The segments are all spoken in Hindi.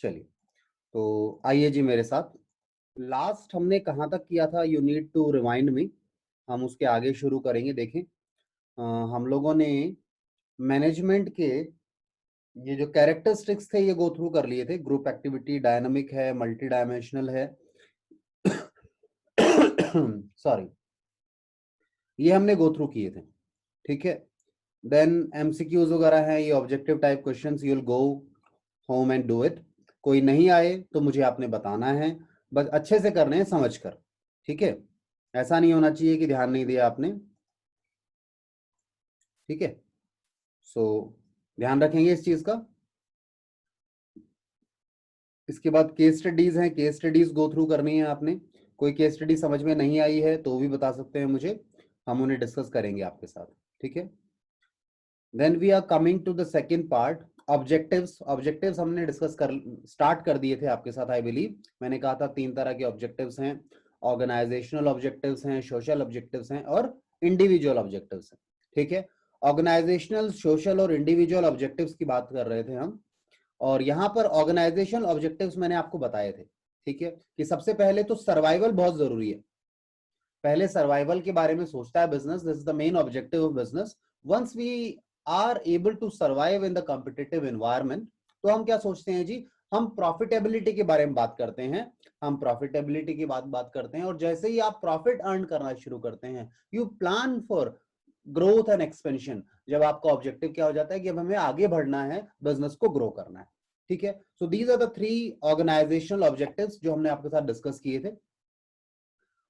चलिए, तो आइए जी मेरे साथ। लास्ट हमने कहाँ तक किया था, you need to remind me. हम उसके आगे शुरू करेंगे। देखें, हम लोगों ने मैनेजमेंट के ये जो कैरेक्टरिस्टिक्स थे ये गो थ्रू कर लिए थे। ग्रुप एक्टिविटी, डायनामिक है, मल्टी डायमेंशनल है सॉरी, ये हमने गो थ्रू किए थे। ठीक है, देन एमसीक्यूज वगैरह हैं, ये objective type questions, you will go home and do it. कोई नहीं आए तो मुझे आपने बताना है, बस अच्छे से करने हैं, समझ कर। ठीक है, ऐसा नहीं होना चाहिए कि ध्यान नहीं दिया आपने। ठीक है, सो ध्यान रखेंगे इस चीज का। इसके बाद केस स्टडीज हैं, केस स्टडीज गो थ्रू करनी है आपने। कोई केस स्टडी समझ में नहीं आई है तो भी बता सकते हैं मुझे, हम उन्हें डिस्कस करेंगे आपके साथ। ठीक है, then we are coming to the second part, objectives. Objectives हमने डिस्कस कर स्टार्ट कर दिए थे आपके साथ, आई बिलीव। मैंने कहा था 3 तरह के ऑब्जेक्टिव्स हैं, ऑर्गेनाइजेशनल ऑब्जेक्टिव्स हैं, सोशल ऑब्जेक्टिव्स हैं और इंडिविजुअल ऑब्जेक्टिव्स हैं। ठीक है, ऑर्गेनाइजेशनल, सोशल और इंडिविजुअल ऑब्जेक्टिव्स की बात कर रहे थे हम। और यहाँ पर ऑर्गेनाइजेशनल ऑब्जेक्टिव्स मैंने आपको बताए थे, ठीक है, कि सबसे पहले तो सर्वाइवल बहुत जरूरी है। पहले सर्वाइवल के बारे में सोचता है business, this is the main objective of business. Once we are able to survive in the competitive environment, तो हम क्या सोचते हैं जी, हम प्रॉफिटेबिलिटी के बारे में बात करते हैं। हम प्रॉफिटेबिलिटी की बात करते हैं, और जैसे ही आप प्रॉफिट अर्न करना शुरू करते हैं, you plan for growth and expansion. जब आपका ऑब्जेक्टिव क्या हो जाता है कि अब हमें आगे बढ़ना है, बिजनेस को ग्रो करना है। ठीक है, so these are the 3 organisational objectives जो हमने आपके साथ डिस्कस किए थे।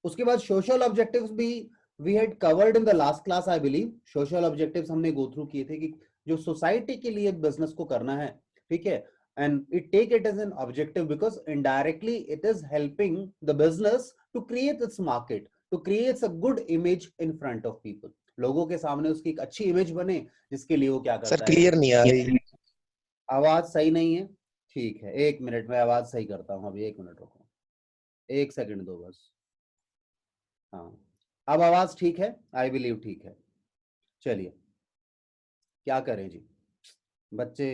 उसके बाद सोशल ऑब्जेक्टिव्स भी we had covered in the last class, I believe. Social objectives हमने गो थ्रू किए थे कि जो सोसाइटी के लिए बिजनेस को करना है, ठीक है, and it take it as an objective because indirectly it is helping the business to create its market, to create a good image in front of people. लोगों के सामने उसकी एक अच्छी इमेज बने, जिसके लिए वो क्या सर करता है। क्लियर नहीं आ रही। आवाज सही नहीं है? ठीक है, 1 मिनट में आवाज सही करता हूँ। अभी 1 मिनट रुको, 1 सेकंड दो बस। हाँ, अब आवाज ठीक है, आई बिलीव ठीक है। चलिए, क्या करें जी, बच्चे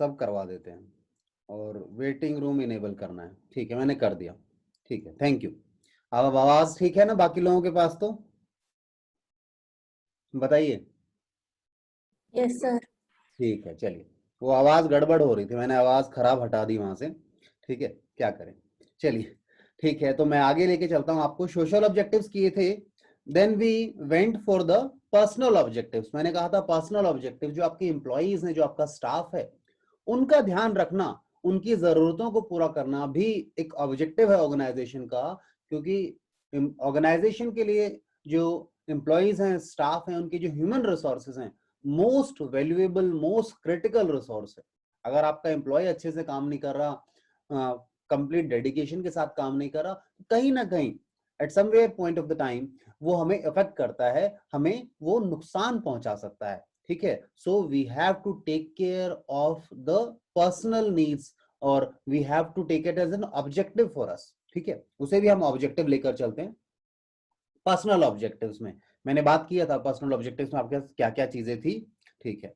सब करवा देते हैं। और वेटिंग रूम इनेबल करना है, ठीक है, मैंने कर दिया। ठीक है, थैंक यू। अब आवाज ठीक है ना बाकी लोगों के पास? तो बताइए। Yes sir. ठीक है, चलिए, वो आवाज गड़बड़ हो रही थी, मैंने आवाज खराब हटा दी वहां से। ठीक है, क्या करें, चलिए। ठीक है, तो मैं आगे लेके चलता हूं आपको। सोशल ऑब्जेक्टिव्स किए थे, then we went for the personal objectives. मैंने कहा था पर्सनल ऑब्जेक्टिव, जो आपके एम्प्लॉइज हैं, जो आपका स्टाफ है, उनका ध्यान रखना, उनकी जरूरतों को पूरा करना भी एक ऑब्जेक्टिव है ऑर्गेनाइजेशन का। क्योंकि ऑर्गेनाइजेशन के लिए जो एम्प्लॉइज हैं, स्टाफ हैं, उनके जो ह्यूमन रिसोर्सेज हैं, most valuable, most critical resource है। अगर आपका एम्प्लॉय अच्छे से काम नहीं कर रहा, कंप्लीट डेडिकेशन के साथ काम नहीं कर रहा, कहीं ना कहीं eight somewhere point of the time वो हमें इफेक्ट करता है, हमें वो नुकसान पहुंचा सकता है। ठीक है, so we have to take care of the personal needs, और we have to take it as an objective for us. ठीक है, उसे भी हम ऑब्जेक्टिव लेकर चलते हैं। पर्सनल ऑब्जेक्टिव्स में मैंने बात किया था, पर्सनल ऑब्जेक्टिव्स में आपके क्या क्या चीजें थी। ठीक है,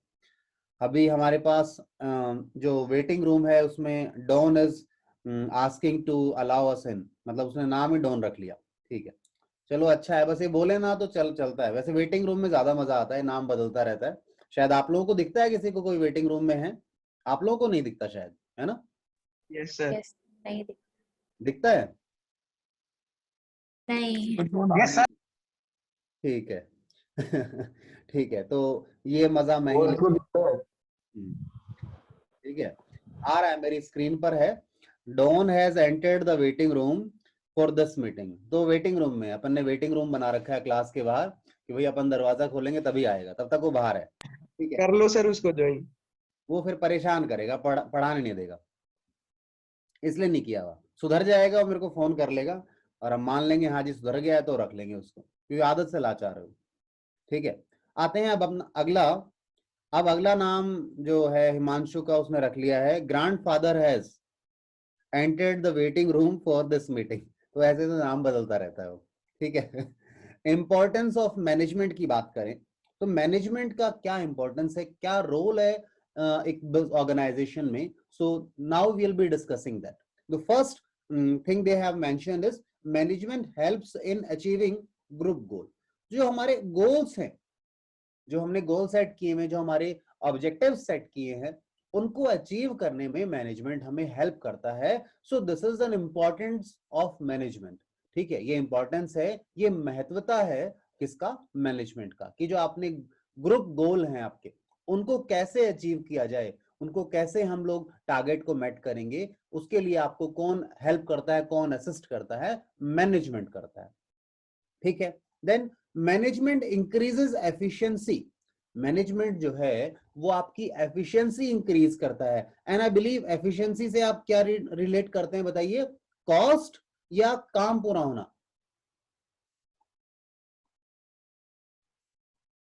अभी हमारे पास जो वेटिंग रूम है उसमें Don is asking to allow us in, मतलब उसने नाम ही डॉन रख लिया। ठीक है, चलो अच्छा है, बस ये बोले ना तो चलता है। वैसे वेटिंग रूम में ज्यादा मजा आता है, नाम बदलता रहता है। शायद आप लोगों को दिखता है किसी को कोई वेटिंग रूम में है? आप लोगों को नहीं दिखता शायद, है ना? Yes sir. यस, नहीं दिखता है? नहीं। Yes sir. ठीक है ठीक है, तो ये मजा मैं ही ठीक है, आ रहा है, मेरी स्क्रीन पर है। Don has entered the waiting room for this meeting. तो वेटिंग रूम में अपन ने वेटिंग रूम बना रखा है क्लास के बाहर, कि भाई अपन दरवाजा खोलेंगे तभी आएगा, तब तक वो बाहर है। ठीक है, कर लो सर उसको ज्वाइन। वो फिर परेशान करेगा, पढ़ाने नहीं देगा, इसलिए नहीं किया। हुआ सुधर जाएगा और मेरे को फोन कर लेगा, और हम मान लेंगे हाँ जी सुधर गया है, तो रख लेंगे उसको, क्योंकि आदत से लाचार है। ठीक है, आते हैं अब अगला। अब अगला नाम जो है हिमांशु का, उसने रख लिया है grandfather has entered the waiting room for this meeting. तो ऐसे तो नाम बदलता रहता है वो। ठीक है, इंपॉर्टेंस ऑफ मैनेजमेंट की बात करें तो मैनेजमेंट का क्या इंपॉर्टेंस है, क्या रोल है एक ऑर्गेनाइजेशन में. So now we will be discussing that. The first thing they have mentioned is management helps in achieving group goal. जो हमारे गोल्स हैं, जो हमने गोल सेट किए हैं, जो हमारे ऑब्जेक्टिव सेट किए हैं, उनको अचीव करने में मैनेजमेंट हमें हेल्प करता है. So this is an importance of management. ठीक है, ये इंपॉर्टेंस है, ये महत्वता है किसका? मैनेजमेंट का. कि जो आपने ग्रुप गोल हैं आपके, उनको कैसे अचीव किया जाए, उनको कैसे हम लोग टारगेट को मेट करेंगे, उसके लिए आपको कौन हेल्प करता है, कौन असिस्ट करता है? मैनेजमेंट करता है. ठीक है. Then management increases efficiency. Management जो है वो आपकी एफिशिएंसी इंक्रीज करता है. एंड आई बिलीव एफिशिएंसी से आप क्या रिलेट करते हैं बताइए? कॉस्ट या काम पूरा होना?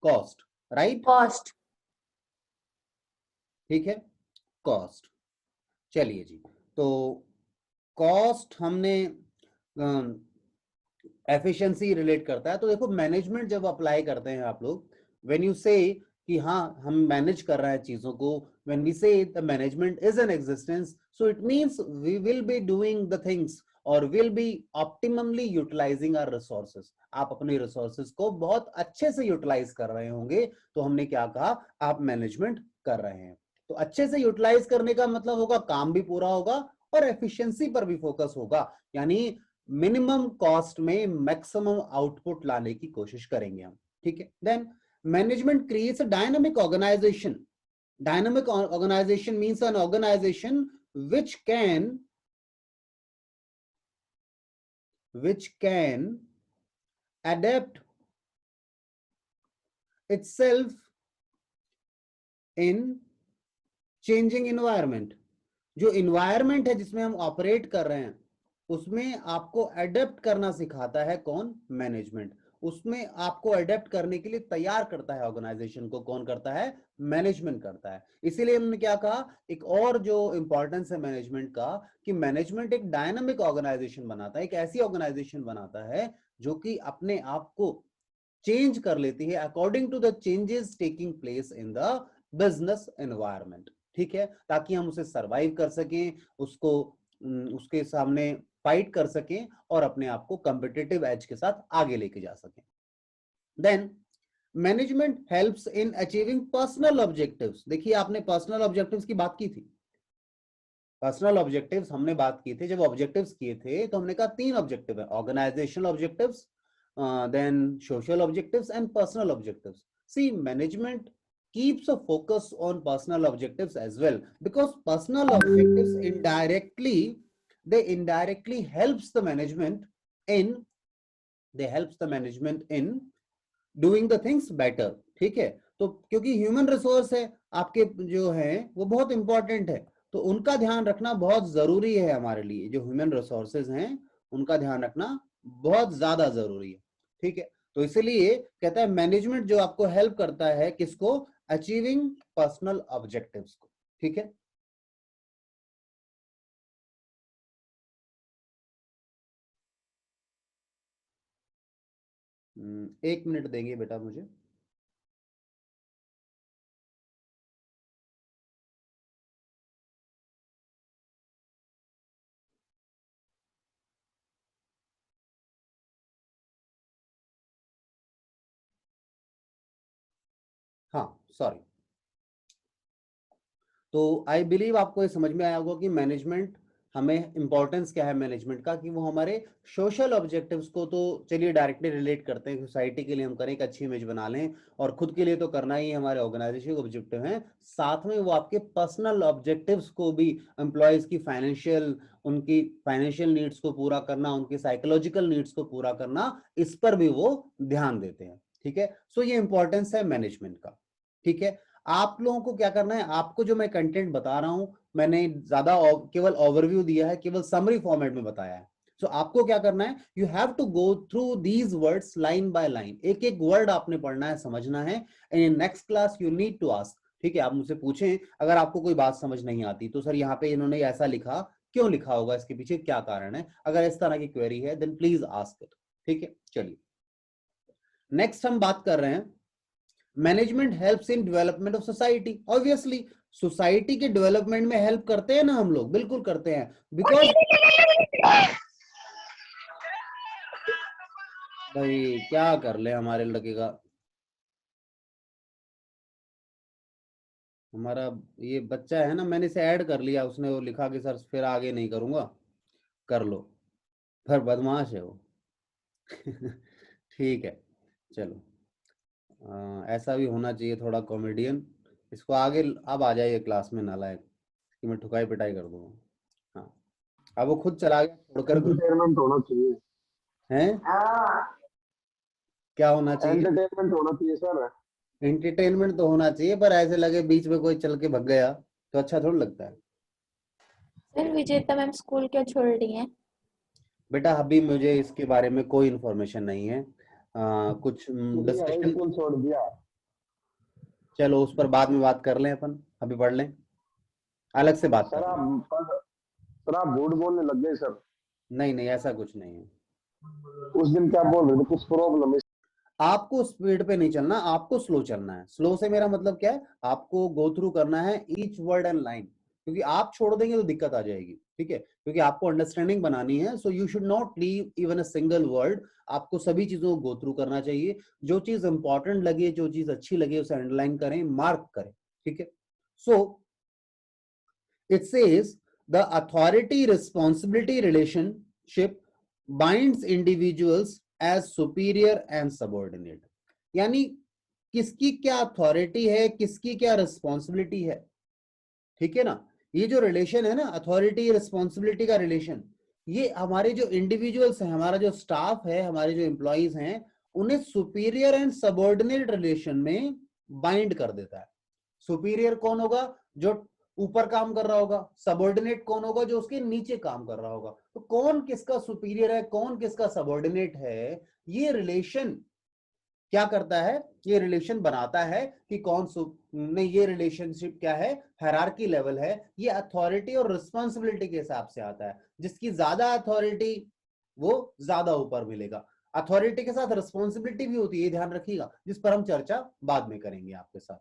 Cost, right? Cost. ठीक है, कॉस्ट. चलिए जी, तो कॉस्ट हमने एफिशिएंसी रिलेट करता है. तो देखो, मैनेजमेंट जब अप्लाई करते हैं आप लोग, व्हेन यू से कि हाँ हम मैनेज कर रहे हैं चीजों को, when we say the management is an existence, so it means we will be doing the things और will be optimally utilising our resources. आप अपने रिसोर्सेज को बहुत अच्छे से यूटिलाइज कर रहे होंगे, तो हमने क्या कहा? आप मैनेजमेंट कर रहे हैं. तो अच्छे से यूटिलाइज करने का मतलब होगा काम भी पूरा होगा और एफिशिएंसी पर भी फोकस होगा. यानी मिनिमम कॉस्ट में मैक्सिमम आउटपुट लाने की कोशिश करेंगे हम. ठीक है. Then management creates a dynamic organisation. Dynamic organisation means an organisation which can adapt itself in changing environment. जो environment है जिसमें हम ऑपरेट कर रहे हैं, उसमें आपको अडेप्ट करना सिखाता है कौन? मैनेजमेंट. उसमें आपको अडेप्ट करने के लिए तैयार करता है ऑर्गेनाइजेशन को. कौन करता है? मैनेजमेंट करता है. इसीलिए हमने क्या कहा, एक और जो इंपॉर्टेंस है मैनेजमेंट का, कि मैनेजमेंट एक डायनामिक ऑर्गेनाइजेशन बनाता है, एक ऐसी ऑर्गेनाइजेशन बनाता है जो कि अपने आप को चेंज कर लेती है according to the changes taking place in the business environment. ठीक है, ताकि हम उसे सरवाइव कर सकें, उसको उसके सामने फाइट कर सकें और अपने आप को कॉम्पिटिटिव एज के साथ आगे लेके जा सकें. Then management helps in achieving personal objectives. देखिए, आपने पर्सनल ऑब्जेक्टिव्स की बात की थी. पर्सनल ऑब्जेक्टिव्स हमने बात की थी. जब ऑब्जेक्टिव्स किए थे तो हमने कहा 3 ऑब्जेक्टिव है: organisational objectives, then social objectives and personal objectives. See, management keeps a focus on personal objectives as well, because personal objectives indirectly helps the management in doing the things better. ठीक है. तो क्योंकि ह्यूमन रिसोर्स है आपके जो है वो बहुत इंपॉर्टेंट है, तो उनका ध्यान रखना बहुत जरूरी है हमारे लिए. जो ह्यूमन रिसोर्सेज हैं उनका ध्यान रखना बहुत ज्यादा जरूरी है. ठीक है. तो इसलिए कहता है मैनेजमेंट जो आपको हेल्प करता है किसको? अचीविंग पर्सनल ऑब्जेक्टिव्स को. ठीक है. एक मिनट देंगे बेटा मुझे. हाँ, सॉरी. तो आई बिलीव आपको ये समझ में आया होगा कि मैनेजमेंट हमें इंपॉर्टेंस क्या है मैनेजमेंट का, कि वो हमारे सोशल ऑब्जेक्टिव्स को तो चलिए डायरेक्टली रिलेट करते हैं. सोसाइटी के लिए हम करें एक अच्छी इमेज बना लें, और खुद के लिए तो करना ही हमारे ऑर्गेनाइजेशन के ऑब्जेक्टिव हैं. साथ में वो आपके पर्सनल ऑब्जेक्टिव्स को भी, एम्प्लॉयज की उनकी फाइनेंशियल नीड्स को पूरा करना, उनकी साइकोलॉजिकल नीड्स को पूरा करना, इस पर भी वो ध्यान देते हैं. ठीक है. सो ये इंपॉर्टेंस है मैनेजमेंट का. ठीक है. आप लोगों को क्या करना है, आपको जो मैं कंटेंट बता रहा हूं, मैंने ज्यादा केवल ओवरव्यू दिया है, केवल समरी फॉर्मेट में बताया है. सो आपको क्या करना है, you have to go through these words line by line. एक एक वर्ड आपने पढ़ना है, समझना है. And in next class you need to ask. ठीक है. आप मुझसे पूछें अगर आपको कोई बात समझ नहीं आती, तो सर यहाँ पे इन्होंने ऐसा लिखा, क्यों लिखा होगा, इसके पीछे क्या कारण है. अगर इस तरह की क्वेरी है देन प्लीज आस्क इट. ठीक है. चलिए नेक्स्ट हम बात कर रहे हैं management helps in development of society. Obviously society के डेवलपमेंट में हेल्प करते हैं ना हम लोग, बिल्कुल करते हैं, बिकॉज भाई क्या कर ले हमारे लड़के का, हमारा ये बच्चा है ना, मैंने इसे ऐड कर लिया, उसने वो लिखा कि सर फिर आगे नहीं करूंगा, कर लो, पर बदमाश है वो। ठीक है, चलो, ऐसा भी होना चाहिए थोड़ा कॉमेडियन। इसको आगे अब आ जाइए क्लास में, नालायक कि मैं ठुकाई पिटाई कर दूंगा। हाँ, अब वो खुद चला गया छोड़कर ग्रुप। एंटरटेनमेंट होना चाहिए। हैं, क्या होना चाहिए? एंटरटेनमेंट होना चाहिए सर। एंटरटेनमेंट तो होना चाहिए, पर ऐसे लगे बीच में कोई चल के भग गया तो अच्छा थोड़ा लगता है। सर विजेता मैम स्कूल क्यों छोड़ रही हैं? बेटा अभी मुझे इसके बारे में कोई इन्फॉर्मेशन नहीं है, कुछ हाई डिस्कशन, स्कूल छोड़ दिया। चलो उस पर बाद में बात कर लें, अपन अभी पढ़ लें, अलग से बात सर कर लें। आप झूठ बोलने लग गए सर। नहीं नहीं, ऐसा कुछ नहीं है। उस दिन क्या बोल रहे थे, कुछ प्रॉब्लम है? आपको स्पीड पे नहीं चलना, आपको स्लो चलना है। स्लो से मेरा मतलब क्या है, आपको गो थ्रू करना है ईच वर्ड एंड लाइन, क्योंकि आप छोड़ देंगे तो दिक्कत आ जाएगी, ठीक है, क्योंकि आपको अंडरस्टैंडिंग बनानी है। So you should not leave even a single word, आपको सभी चीजों को गो थ्रू करना चाहिए। जो चीज इंपॉर्टेंट लगे, जो चीज अच्छी लगे, उसे अंडरलाइन करें, मार्क करें, ठीक है। सो it says the authority responsibility relationship binds individuals as superior and subordinate, यानी किसकी क्या अथॉरिटी है, किसकी क्या रिस्पॉन्सिबिलिटी है, ठीक है ना। ये जो रिलेशन है ना, अथॉरिटी रिस्पॉन्सिबिलिटी का रिलेशन, ये हमारे जो इंडिविजुअल्स हैं, हमारा जो स्टाफ है, हमारे जो एम्प्लॉइज हैं, उन्हें सुपीरियर एंड सबऑर्डिनेट रिलेशन में बाइंड कर देता है। सुपीरियर कौन होगा? जो ऊपर काम कर रहा होगा। सबऑर्डिनेट कौन होगा? जो उसके नीचे काम कर रहा होगा। तो कौन किसका सुपीरियर है, कौन किसका सबऑर्डिनेट है, ये रिलेशन क्या करता है, ये रिलेशन बनाता है कि कौन नहीं, ये रिलेशनशिप क्या है, हायरार्की लेवल है। ये अथॉरिटी और रिस्पॉन्सिबिलिटी के हिसाब से आता है। जिसकी ज्यादा अथॉरिटी वो ज्यादा ऊपर मिलेगा। अथॉरिटी के साथ रिस्पॉन्सिबिलिटी भी होती है, ध्यान रखिएगा, जिस पर हम चर्चा बाद में करेंगे आपके साथ।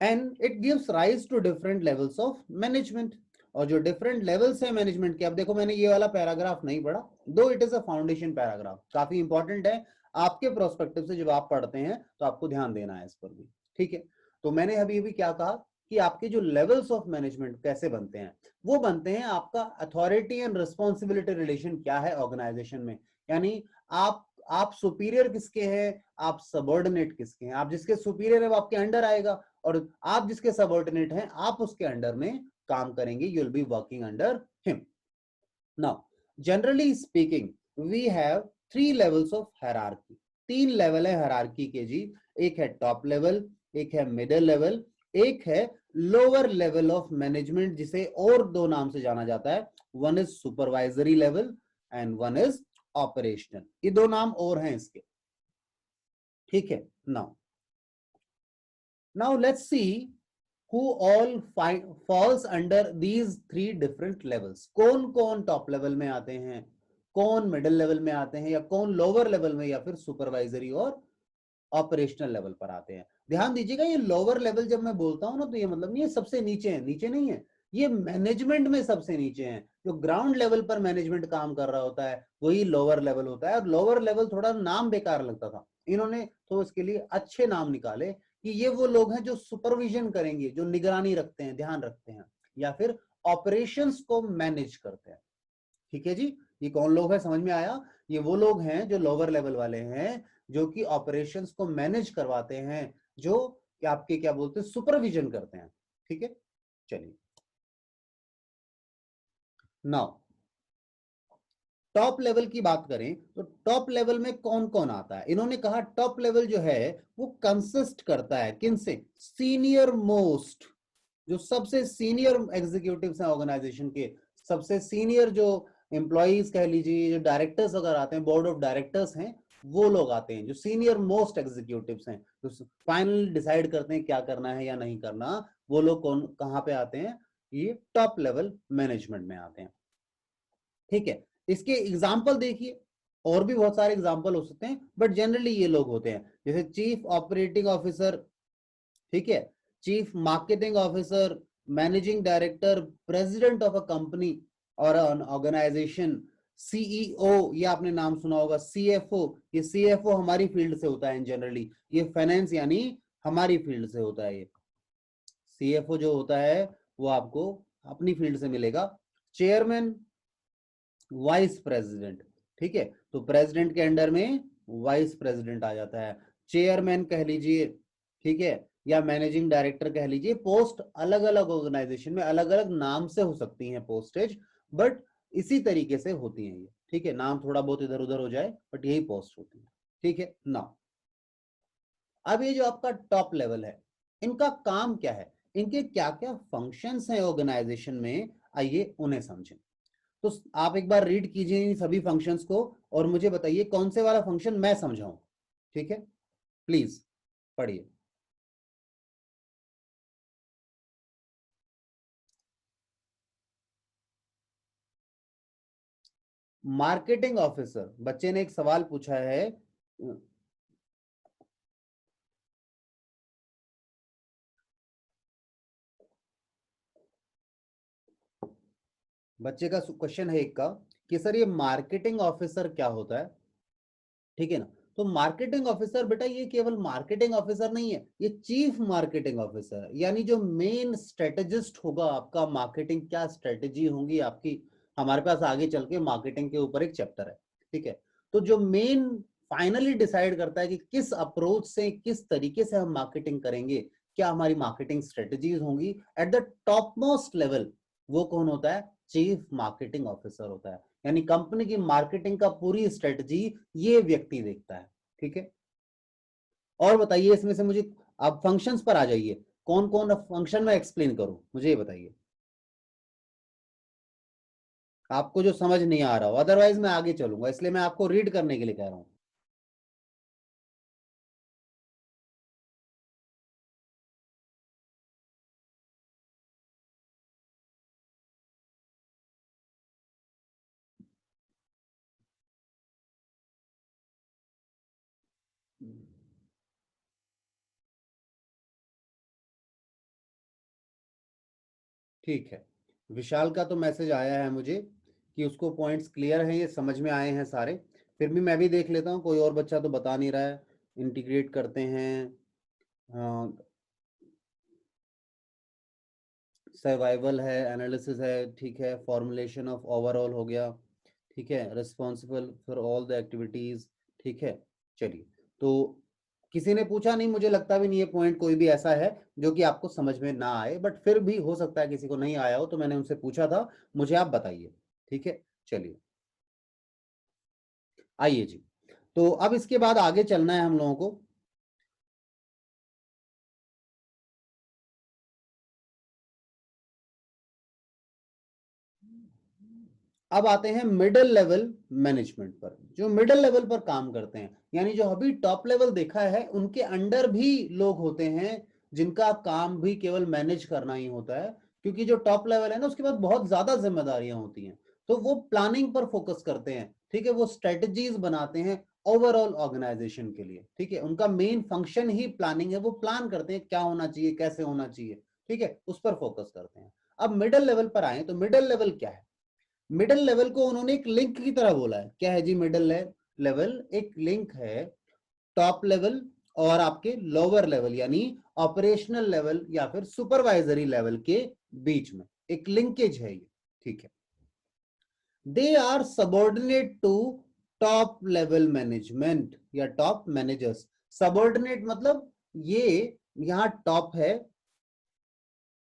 And it gives rise to different levels of management. और जो डिफरेंट लेवल्स है मैनेजमेंट के, अब देखो मैंने ये वाला पैराग्राफ नहीं पढ़ा, दो it is a foundation paragraph, काफी इंपॉर्टेंट है आपके प्रोस्पेक्टिव से। जब आप पढ़ते हैं तो आपको ध्यान देना है इस पर भी, ठीक है। तो मैंने अभी अभी क्या कहा कि आपके जो लेवल्स ऑफ मैनेजमेंट कैसे बनते हैं, वो बनते हैं आपका अथॉरिटी एंड रिस्पॉन्सिबिलिटी रिलेशन क्या है ऑर्गेनाइजेशन में। यानी आप सुपीरियर किसके हैं, आप सबऑर्डिनेट किसके हैं। आप जिसके सुपीरियर है वो आपके अंडर आएगा, और आप जिसके सबऑर्डिनेट हैं आप उसके अंडर में काम करेंगे। You will be working under him. Now generally speaking we have 3 levels of hierarchy. 3 level है हायरार्की के जी। एक है टॉप लेवल, एक है मिडिल लेवल, एक है लोअर लेवल ऑफ मैनेजमेंट, जिसे और 2 नाम से जाना जाता है। One is supervisory level and one is operational. ये 2 नाम और हैं इसके, ठीक है। Now let's see who all falls under these 3 different levels. कौन कौन टॉप लेवल में आते हैं, कौन मिडिल लेवल में आते हैं, या कौन लोअर लेवल में, या फिर सुपरवाइजरी और ऑपरेशनल लेवल पर आते हैं। ध्यान दीजिएगा, ये लोअर लेवल जब मैं बोलता हूं ना, तो ये मतलब नहीं है सबसे नीचे है, नीचे नहीं है, ये मैनेजमेंट में सबसे नीचे है। जो ग्राउंड लेवल पर मैनेजमेंट काम कर रहा होता है वही लोअर लेवल होता है। और लोअर लेवल थोड़ा नाम बेकार लगता था, इन्होंने तो इसके लिए अच्छे नाम निकाले कि ये वो लोग हैं जो सुपरविजन करेंगे, जो निगरानी रखते हैं, ध्यान रखते हैं, या फिर ऑपरेशंस को मैनेज करते हैं, ठीक है जी। ये कौन लोग हैं, समझ में आया? ये वो लोग हैं जो लोअर लेवल वाले हैं, जो कि ऑपरेशंस को मैनेज करवाते हैं, जो आपके क्या बोलते हैं, सुपरविजन करते हैं, ठीक है। चलिए नाउ टॉप लेवल की बात करें तो टॉप लेवल में कौन कौन आता है। इन्होंने कहा टॉप लेवल जो है वो कंसिस्ट करता है किनसे, सीनियर मोस्ट, जो सबसे सीनियर एग्जीक्यूटिव्स हैं ऑर्गेनाइजेशन के, सबसे सीनियर जो एम्प्लॉइज कह लीजिए, जो डायरेक्टर्स अगर आते हैं, बोर्ड ऑफ डायरेक्टर्स हैं, वो लोग आते हैं जो सीनियर मोस्ट एग्जीक्यूटिव्स हैं, जो फाइनल डिसाइड करते हैं क्या करना है या नहीं करना। वो लोग कौन कहां पे आते हैं, ये टॉप लेवल मैनेजमेंट में आते हैं, ठीक है। इसके एग्जाम्पल देखिए, और भी बहुत सारे एग्जाम्पल हो सकते हैं, बट जनरली ये लोग होते हैं, जैसे चीफ ऑपरेटिंग ऑफिसर, ठीक है, chief marketing officer, managing director, president of a company और एन ऑर्गेनाइजेशन, सीईओ, ये आपने नाम सुना होगा, सीएफओ, ये सीएफओ हमारी फील्ड से होता है जनरली, ये फाइनेंस यानी हमारी फील्ड से होता है। ये सीएफओ जो होता है वो आपको अपनी फील्ड से मिलेगा। चेयरमैन, वाइस प्रेसिडेंट, ठीक है, तो प्रेसिडेंट के अंडर में वाइस प्रेसिडेंट आ जाता है, चेयरमैन कह लीजिए, ठीक है, या मैनेजिंग डायरेक्टर कह लीजिए। पोस्ट अलग अलग ऑर्गेनाइजेशन में अलग अलग नाम से हो सकती हैं पोस्टेज, बट इसी तरीके से होती हैं ये, ठीक है, नाम थोड़ा बहुत इधर उधर हो जाए बट यही पोस्ट होती है, ठीक है ना। अब ये जो आपका टॉप लेवल है, इनका काम क्या है, इनके क्या क्या फंक्शंस हैं ऑर्गेनाइजेशन में, आइए उन्हें समझें। तो आप एक बार रीड कीजिए इन सभी फंक्शंस को और मुझे बताइए कौन से वाला फंक्शन मैं समझाऊं, ठीक है, प्लीज पढ़िए। मार्केटिंग ऑफिसर, बच्चे ने एक सवाल पूछा है, बच्चे का क्वेश्चन है एक का कि सर ये मार्केटिंग ऑफिसर क्या होता है, ठीक है ना। तो मार्केटिंग ऑफिसर बेटा ये केवल मार्केटिंग ऑफिसर नहीं है, ये चीफ मार्केटिंग ऑफिसर है, यानी जो मेन स्ट्रेटेजिस्ट होगा आपका, मार्केटिंग क्या स्ट्रेटेजी होंगी आपकी, हमारे पास आगे चल के मार्केटिंग के ऊपर एक चैप्टर है, ठीक है। तो जो मेन फाइनली डिसाइड करता है कि किस अप्रोच से, किस तरीके से हम मार्केटिंग करेंगे, क्या हमारी मार्केटिंग स्ट्रेटेजीज होंगी at the top most level, वो कौन होता है, चीफ मार्केटिंग ऑफिसर होता है। यानी कंपनी की मार्केटिंग का पूरी स्ट्रेटजी ये व्यक्ति देखता है, ठीक है। और बताइए इसमें से मुझे, आप फंक्शंस पर आ जाइए, कौन कौन फंक्शन में एक्सप्लेन करूं, मुझे ये बताइए, आपको जो समझ नहीं आ रहा हो, अदरवाइज मैं आगे चलूंगा, इसलिए मैं आपको रीड करने के लिए कह रहा हूं। ठीक है, विशाल का तो मैसेज आया है मुझे कि उसको पॉइंट्स क्लियर हैं, ये समझ में आए हैं सारे, फिर भी मैं भी देख लेता हूँ, कोई और बच्चा तो बता नहीं रहा है। इंटीग्रेट करते हैं, सर्वाइवल है, एनालिसिस है, ठीक है, फॉर्मुलेशन ऑफ ओवरऑल हो गया, ठीक है, responsible for all the activities, ठीक है। चलिए, तो किसी ने पूछा नहीं, मुझे लगता भी नहीं ये पॉइंट कोई भी ऐसा है जो कि आपको समझ में ना आए, बट फिर भी हो सकता है किसी को नहीं आया हो, तो मैंने उनसे पूछा था, मुझे आप बताइए, ठीक है। चलिए आइए जी, तो अब इसके बाद आगे चलना है हम लोगों को। अब आते हैं मिडिल लेवल मैनेजमेंट पर, जो मिडिल लेवल पर काम करते हैं, यानी जो अभी टॉप लेवल देखा है उनके अंडर भी लोग होते हैं जिनका काम भी केवल मैनेज करना ही होता है, क्योंकि जो टॉप लेवल है ना उसके बाद बहुत ज्यादा जिम्मेदारियां होती हैं, तो वो प्लानिंग पर फोकस करते हैं, ठीक है, वो स्ट्रेटजीज बनाते हैं ओवरऑल ऑर्गेनाइजेशन के लिए, ठीक है, उनका मेन फंक्शन ही प्लानिंग है, वो प्लान करते हैं क्या होना चाहिए, कैसे होना चाहिए, ठीक है, उस पर फोकस करते हैं। अब मिडिल लेवल पर आए, तो मिडिल लेवल क्या है, मिडिल लेवल को उन्होंने एक लिंक की तरह बोला है, क्या है जी, मिडिल लेवल एक लिंक है टॉप लेवल और आपके लोअर लेवल यानी ऑपरेशनल लेवल या फिर सुपरवाइजरी लेवल के बीच में एक लिंकेज है ये, ठीक है। They are subordinate to top level management या टॉप मैनेजर्स। सबॉर्डिनेट मतलब ये यहां टॉप है,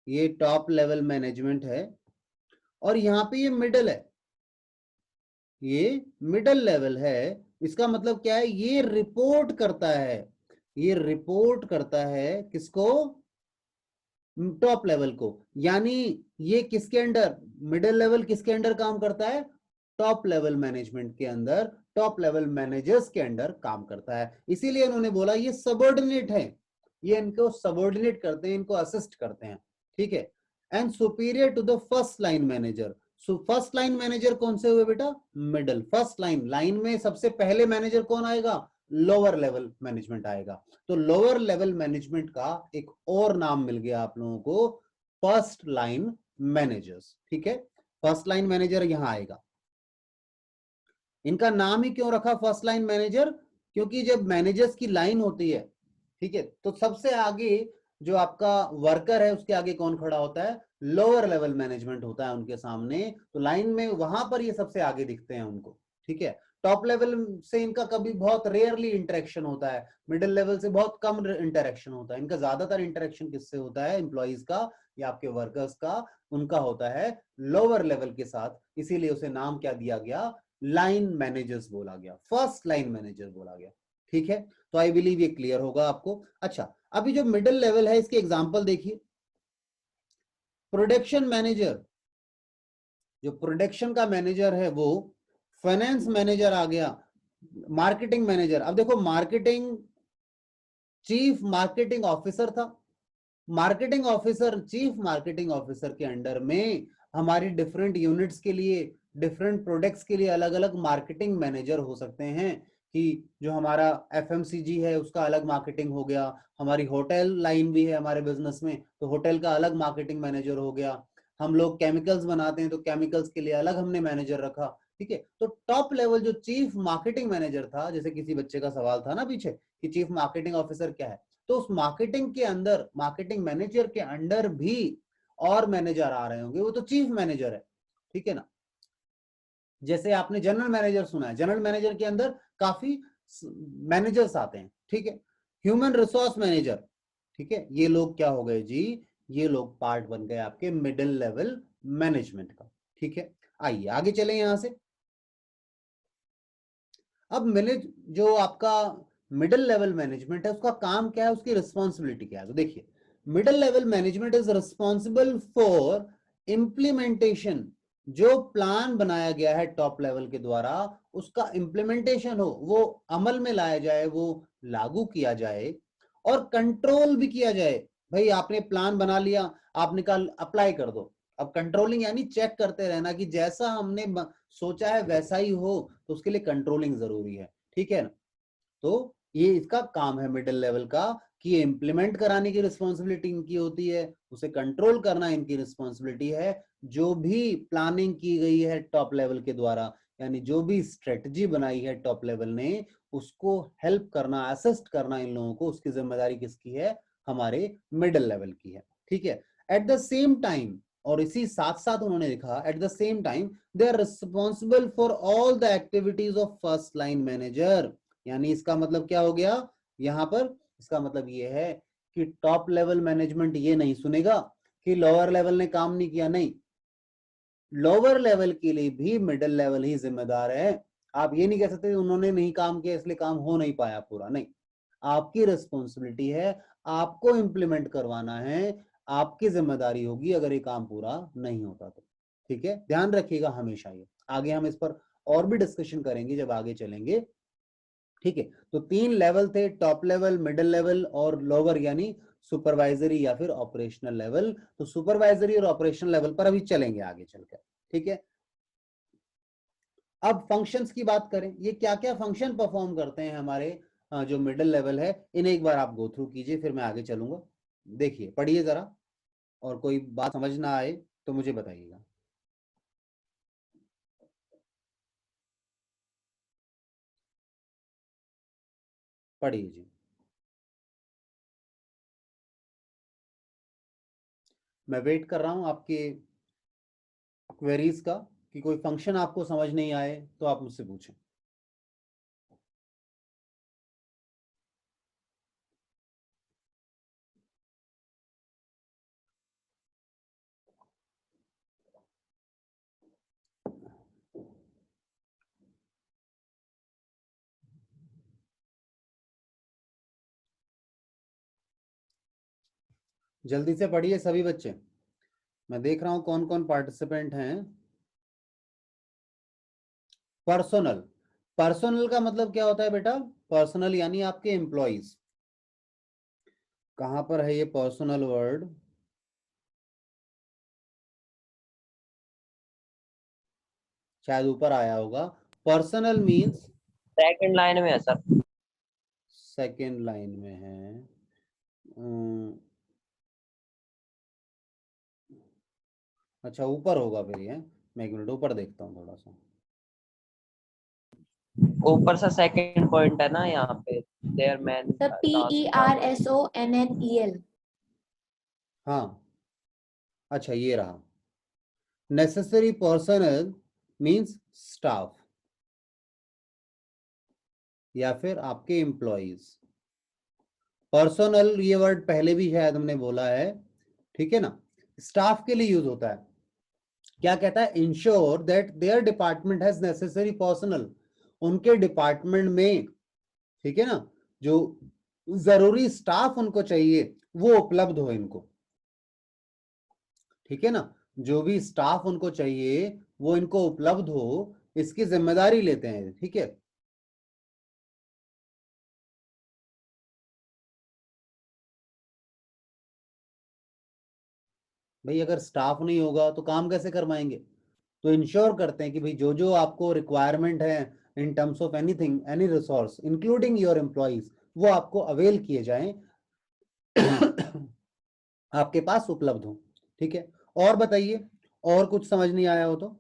ये टॉप लेवल मैनेजमेंट है, और यहां पे ये मिडल है, ये मिडल लेवल है। इसका मतलब क्या है, ये रिपोर्ट करता है, ये रिपोर्ट करता है किसको, टॉप लेवल को, यानी ये किसके अंडर, मिडिल लेवल किसके अंडर काम करता है, टॉप लेवल मैनेजमेंट के अंदर, टॉप लेवल मैनेजर्स के अंडर काम करता है, इसीलिए उन्होंने बोला ये सबऑर्डिनेट है, ये इनको सबऑर्डिनेट करते हैं, इनको असिस्ट करते हैं, ठीक है। And superior to the first line manager. So first line manager कौन से हुए बेटा, मिडल, फर्स्ट लाइन, लाइन में सबसे पहले मैनेजर कौन आएगा, लोअर लेवल मैनेजमेंट आएगा। तो लोअर लेवल मैनेजमेंट का एक और नाम मिल गया आप लोगों को, फर्स्ट लाइन मैनेजर्स। ठीक है, फर्स्ट लाइन मैनेजर यहां आएगा। इनका नाम ही क्यों रखा फर्स्ट लाइन मैनेजर? क्योंकि जब मैनेजर्स की लाइन होती है, ठीक है, तो सबसे आगे जो आपका वर्कर है उसके आगे कौन खड़ा होता है? लोअर लेवल मैनेजमेंट होता है उनके सामने। तो लाइन में वहां पर ये सबसे आगे दिखते हैं उनको। ठीक है, टॉप लेवल से इनका कभी बहुत रेयरली इंटरेक्शन होता है, मिडिल लेवल से बहुत कम इंटरेक्शन होता है। इनका ज्यादातर इंटरेक्शन किससे होता है? एम्प्लॉइज का या आपके वर्कर्स का, उनका होता है लोअर लेवल के साथ। इसीलिए उसे नाम क्या दिया गया? लाइन मैनेजर्स बोला गया, फर्स्ट लाइन मैनेजर बोला गया। ठीक है, तो आई बिलीव ये क्लियर होगा आपको। अच्छा, अभी जो मिडिल लेवल है इसके एग्जांपल देखिए। प्रोडक्शन मैनेजर, जो प्रोडक्शन का मैनेजर है वो, फाइनेंस मैनेजर आ गया, मार्केटिंग मैनेजर। अब देखो, मार्केटिंग चीफ मार्केटिंग ऑफिसर था। Marketing officer, chief marketing officer के अंडर में हमारी डिफरेंट यूनिट्स के लिए, डिफरेंट प्रोडक्ट्स के लिए अलग अलग मार्केटिंग मैनेजर हो सकते हैं। कि जो हमारा एफएमसीजी है उसका अलग मार्केटिंग हो गया, हमारी होटल लाइन भी है हमारे बिजनेस में तो होटल का अलग मार्केटिंग मैनेजर हो गया, हम लोग केमिकल्स बनाते हैं तो केमिकल्स के लिए अलग हमने मैनेजर रखा। ठीक है, तो टॉप लेवल जो चीफ मार्केटिंग मैनेजर था, जैसे किसी बच्चे का सवाल था ना पीछे कि चीफ मार्केटिंग ऑफिसर क्या है, तो उस मार्केटिंग के अंदर, मार्केटिंग मैनेजर के अंडर भी और मैनेजर आ रहे होंगे, वो तो चीफ मैनेजर है। ठीक है ना, जैसे आपने जनरल मैनेजर सुना है, जनरल मैनेजर के अंदर काफी मैनेजर्स आते हैं। ठीक है, ह्यूमन रिसोर्स मैनेजर, ठीक है, ये लोग क्या हो गए जी? ये लोग पार्ट बन गए आपके मिडिल लेवल मैनेजमेंट का। ठीक है, आइए आगे चले यहां से। अब मैनेज जो आपका मिडिल लेवल मैनेजमेंट है उसका काम क्या है, उसकी रिस्पॉन्सिबिलिटी क्या है? तो देखिए, middle level management is responsible for implementation. जो प्लान बनाया गया है टॉप लेवल के द्वारा उसका इंप्लीमेंटेशन हो, वो अमल में लाया जाए, वो लागू किया जाए और कंट्रोल भी किया जाए। भाई आपने प्लान बना लिया, आपने कहा अप्लाई कर दो। अब कंट्रोलिंग यानी चेक करते रहना कि जैसा हमने सोचा है वैसा ही हो, तो उसके लिए कंट्रोलिंग जरूरी है। ठीक है ना, तो ये इसका काम है मिडिल लेवल का, कि इंप्लीमेंट कराने की रिस्पॉन्सिबिलिटी इनकी होती है, उसे कंट्रोल करना इनकी रिस्पॉन्सिबिलिटी है। जो भी प्लानिंग की गई है टॉप लेवल के द्वारा, यानी जो भी स्ट्रेटजी बनाई है टॉप लेवल ने, उसको हेल्प करना, असिस्ट करना इन लोगों को, उसकी जिम्मेदारी किसकी है? हमारे मिडिल लेवल की है। ठीक है, एट द सेम टाइम, और इसी साथ साथ उन्होंने लिखा at the same time they are responsible for all the activities of first line manager. यानी इसका मतलब क्या हो गया यहां पर? इसका मतलब ये है कि टॉप लेवल मैनेजमेंट ये नहीं सुनेगा कि लोअर लेवल ने काम नहीं किया, नहीं, लोअर लेवल के लिए भी मिडिल लेवल ही जिम्मेदार है। आप ये नहीं कह सकते उन्होंने नहीं काम किया इसलिए काम हो नहीं पाया पूरा, नहीं, आपकी रिस्पॉन्सिबिलिटी है, आपको इंप्लीमेंट करवाना है, आपकी जिम्मेदारी होगी अगर ये काम पूरा नहीं होता तो। ठीक है, ध्यान रखिएगा हमेशा ये। आगे हम इस पर और भी डिस्कशन करेंगे जब आगे चलेंगे। ठीक है, तो 3 लेवल थे, टॉप लेवल, मिडिल लेवल और लोअर यानी सुपरवाइजरी या फिर ऑपरेशनल लेवल। तो सुपरवाइजरी और ऑपरेशनल लेवल पर अभी चलेंगे आगे चलकर। ठीक है, अब फंक्शंस की बात करें, ये क्या क्या फंक्शन परफॉर्म करते हैं हमारे जो मिडिल लेवल है, इन्हें एक बार आप गो थ्रू कीजिए, फिर मैं आगे चलूंगा। देखिए, पढ़िए जरा, और कोई बात समझ ना आए तो मुझे बताइएगा। पढ़िए जी, मैं वेट कर रहा हूं आपके क्वेरीज का, कि कोई फंक्शन आपको समझ नहीं आए तो आप मुझसे पूछें। जल्दी से पढ़िए सभी बच्चे, मैं देख रहा हूं कौन कौन पार्टिसिपेंट हैं। पर्सनल, पर्सनल का मतलब क्या होता है बेटा? पर्सनल यानी आपके एम्प्लॉइज। कहां पर है ये पर्सनल वर्ड? शायद ऊपर आया होगा। पर्सनल मींस, सेकंड लाइन में है सर। सेकेंड लाइन में है। अच्छा ऊपर होगा फिर ये, मैं एक मिनट ऊपर देखता हूँ थोड़ा सा। ऊपर सा सेकंड पॉइंट है ना यहाँ पे, देयर मैन The PERSONNEL. हाँ अच्छा ये रहा, नेसेसरी पर्सनल मींस स्टाफ या फिर आपके एम्प्लॉइज। पर्सनल ये वर्ड पहले भी शायद हमने बोला है, ठीक है ना। स्टाफ के लिए यूज होता है, क्या कहता है, ensure that there department has necessary personal, उनके डिपार्टमेंट में, ठीक है ना, जो जरूरी स्टाफ उनको चाहिए वो उपलब्ध हो इनको, ठीक है ना, जो भी स्टाफ उनको चाहिए वो इनको उपलब्ध हो, इसकी जिम्मेदारी लेते हैं, ठीक है। भाई अगर स्टाफ नहीं होगा तो काम कैसे करवाएंगे, तो इंश्योर करते हैं कि भाई जो जो आपको रिक्वायरमेंट है in terms of anything, any resource including your employees, वो आपको अवेल किए जाएं आपके पास उपलब्ध हो, ठीक है। और बताइए, और कुछ समझ नहीं आया हो तो।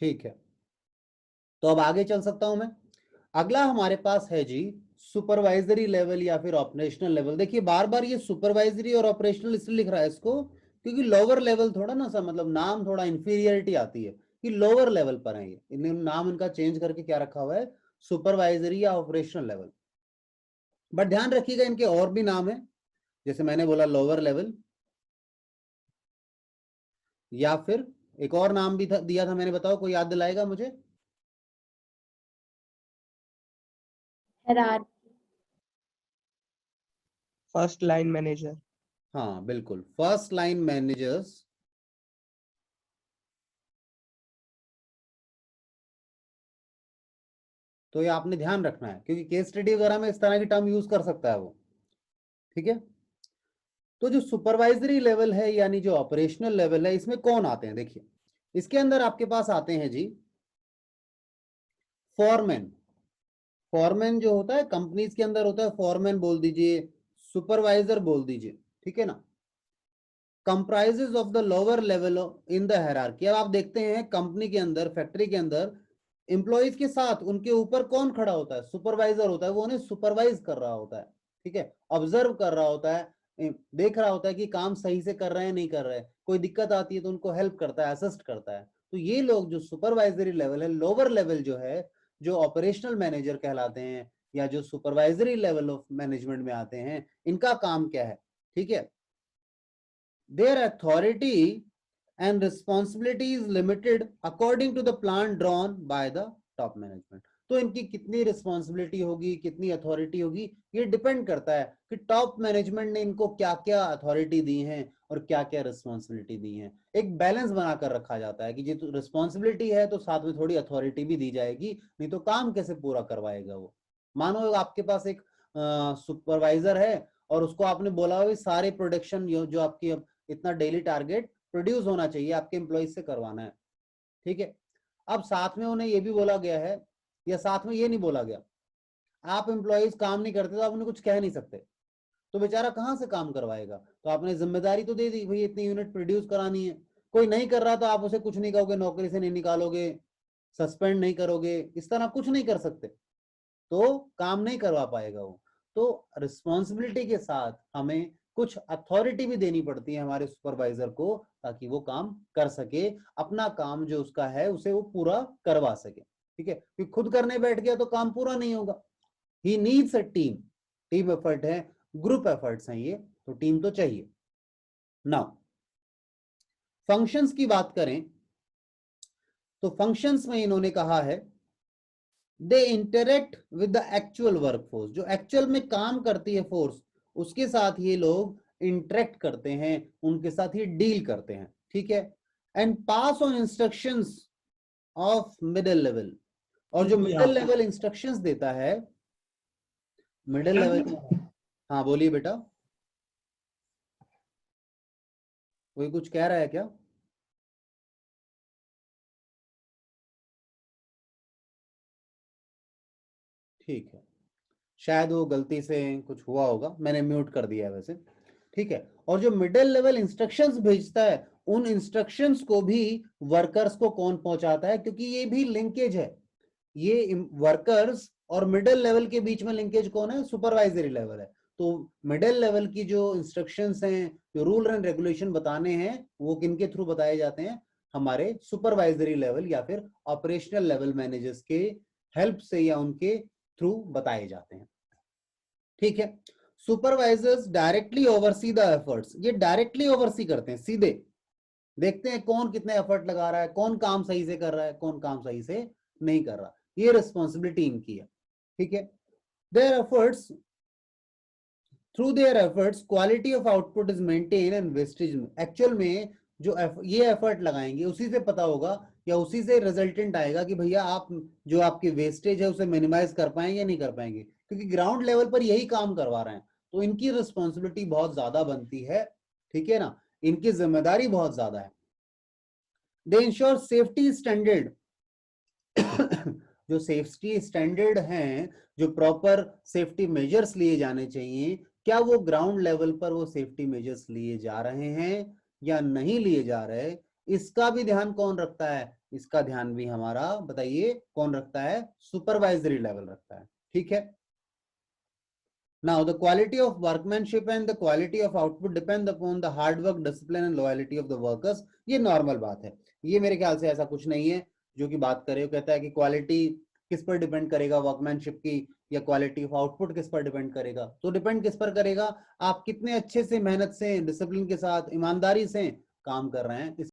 ठीक है, तो अब आगे चल सकता हूं मैं। अगला हमारे पास है जी सुपरवाइजरी लेवल या फिर ऑपरेशनल लेवल। देखिए बार बार ये सुपरवाइजरी और ऑपरेशनल इसलिए लिख रहा है इसको, क्योंकि लोअर लेवल थोड़ा ना सा मतलब नाम थोड़ा इंफीरियरिटी आती है कि लोअर लेवल पर है ये, इन्हें नाम इनका चेंज करके क्या रखा हुआ है, सुपरवाइजरी या ऑपरेशनल लेवल। बट ध्यान रखिएगा इनके और भी नाम है, जैसे मैंने बोला लोअर लेवल, या फिर एक और नाम भी दिया था मैंने, बताओ कोई याद दिलाएगा मुझे। Hierarchy. First line manager. हाँ बिल्कुल, फर्स्ट लाइन मैनेजर्स, तो ये आपने ध्यान रखना है क्योंकि केस स्टडी वगैरह में इस तरह की टर्म यूज कर सकता है वो, ठीक है। तो जो सुपरवाइजरी लेवल है यानी जो ऑपरेशनल लेवल है, इसमें कौन आते हैं, देखिए इसके अंदर आपके पास आते हैं जी फॉरमैन। फॉरमैन जो होता है कंपनीज के अंदर होता है, फॉरमैन बोल दीजिए, सुपरवाइजर बोल दीजिए, ठीक है ना। Comprises of the lower level in the hierarchy. अब आप देखते हैं कंपनी के अंदर, फैक्ट्री के अंदर एम्प्लॉयज के साथ उनके ऊपर कौन खड़ा होता है, सुपरवाइजर होता है, वो उन्हें सुपरवाइज कर रहा होता है, ठीक है, ऑब्जर्व कर रहा होता है, देख रहा होता है कि काम सही से कर रहे हैं नहीं कर रहे हैं, कोई दिक्कत आती है तो उनको हेल्प करता है, असिस्ट करता है। तो ये लोग जो सुपरवाइजरी लेवल है, लोअर लेवल जो है, जो ऑपरेशनल मैनेजर कहलाते हैं या जो सुपरवाइजरी लेवल ऑफ मैनेजमेंट में आते हैं, इनका काम क्या है, ठीक है। Their authority and responsibility is limited according to the plan drawn by the top management. तो इनकी कितनी रिस्पॉन्सिबिलिटी होगी, कितनी अथॉरिटी होगी, ये डिपेंड करता है कि टॉप मैनेजमेंट ने इनको क्या क्या अथॉरिटी दी है और क्या क्या रिस्पॉन्सिबिलिटी दी है। एक बैलेंस बनाकर रखा जाता है कि जी तो रिस्पॉन्सिबिलिटी है तो साथ में थोड़ी अथॉरिटी भी दी जाएगी, नहीं तो काम कैसे पूरा करवाएगा वो। मानो आपके पास एक सुपरवाइजर है और उसको आपने बोला हो सारे प्रोडक्शन जो आपकी इतना डेली टारगेट प्रोड्यूस होना चाहिए आपके एम्प्लॉइज से करवाना है, ठीक है। अब साथ में उन्हें ये भी बोला गया है या साथ में ये नहीं बोला गया, आप एम्प्लॉइज काम नहीं करते तो आप उन्हें कुछ कह नहीं सकते, तो बेचारा कहां से काम करवाएगा। तो आपने जिम्मेदारी तो दे दी भाई इतनी यूनिट प्रोड्यूस करानी है, कोई नहीं कर रहा तो आप उसे कुछ नहीं कहोगे, नौकरी से नहीं निकालोगे, सस्पेंड नहीं करोगे, इस तरह कुछ नहीं कर सकते, तो काम नहीं करवा पाएगा वो। तो रिस्पॉन्सिबिलिटी के साथ हमें कुछ अथॉरिटी भी देनी पड़ती है हमारे सुपरवाइजर को, ताकि वो काम कर सके, अपना काम जो उसका है उसे वो पूरा करवा सके, ठीक है। क्योंकि खुद करने बैठ गया तो काम पूरा नहीं होगा। He needs a team, team effort है, ग्रुप एफर्ट्स हैं ये, तो टीम तो चाहिए। नाउ फंक्शंस की बात करें तो फंक्शंस में इन्होंने कहा है they interact with the actual work force, जो एक्चुअल में काम करती है फोर्स उसके साथ ये लोग इंटरेक्ट करते हैं, उनके साथ ही डील करते हैं, ठीक है। And pass on instructions of middle level, और जो मिडिल लेवल इंस्ट्रक्शंस देता है, मिडिल लेवल, हाँ बोलिए बेटा, कोई कुछ कह रहा है क्या? ठीक है, शायद वो गलती से कुछ हुआ होगा, मैंने म्यूट कर दिया है वैसे, ठीक है। और जो मिडिल लेवल इंस्ट्रक्शंस भेजता है, उन इंस्ट्रक्शंस को भी वर्कर्स को कौन पहुंचाता है, क्योंकि ये भी लिंकेज है, ये वर्कर्स और मिडिल लेवल के बीच में लिंकेज कौन है, सुपरवाइजरी लेवल है। तो मिडिल लेवल की जो इंस्ट्रक्शंस हैं, जो रूल एंड रेगुलेशन बताने हैं, वो किनके थ्रू बताए जाते हैं, हमारे सुपरवाइजरी लेवल या फिर ऑपरेशनल लेवल मैनेजर्स के हेल्प से या उनके थ्रू बताए जाते हैं, ठीक है। Supervisors directly oversee the efforts, ये डायरेक्टली ओवरसी करते हैं, सीधे देखते हैं कौन कितने एफर्ट लगा रहा है, कौन काम सही से कर रहा है, कौन काम सही से नहीं कर रहा, ये रिस्पॉन्सिबिलिटी इनकी है, ठीक है। Their efforts, through their efforts quality of output is maintain and wastage, actual में जो ये एफर्ट लगाएंगे उसी से पता होगा या उसी से रिजल्टेंट आएगा कि भैया आप जो आपकी वेस्टेज है उसे मिनिमाइज कर पाएंगे या नहीं कर पाएंगे, क्योंकि ग्राउंड लेवल पर यही काम करवा रहे हैं, तो इनकी रिस्पॉन्सिबिलिटी बहुत ज्यादा बनती है, ठीक है ना, इनकी जिम्मेदारी बहुत ज्यादा है। दे इंश्योर सेफ्टी स्टैंडर्ड, जो सेफ्टी स्टैंडर्ड हैं, जो प्रॉपर सेफ्टी मेजर्स लिए जाने चाहिए, क्या वो ग्राउंड लेवल पर वो सेफ्टी मेजर्स लिए जा रहे हैं या नहीं लिए जा रहे, इसका भी ध्यान कौन रखता है, इसका ध्यान भी हमारा, बताइए कौन रखता है, सुपरवाइजरी लेवल रखता है, ठीक है। Now the quality of workmanship and the quality of output depend upon the hard work, discipline and loyalty of the workers, ये नॉर्मल बात है, ये मेरे ख्याल से ऐसा कुछ नहीं है जो कि बात करे, कहता है कि क्वालिटी किस पर डिपेंड करेगा वर्कमैनशिप की, या क्वालिटी ऑफ आउटपुट किस पर डिपेंड करेगा, तो डिपेंड किस पर करेगा, आप कितने अच्छे से मेहनत से डिसिप्लिन के साथ ईमानदारी से काम कर रहे हैं, इस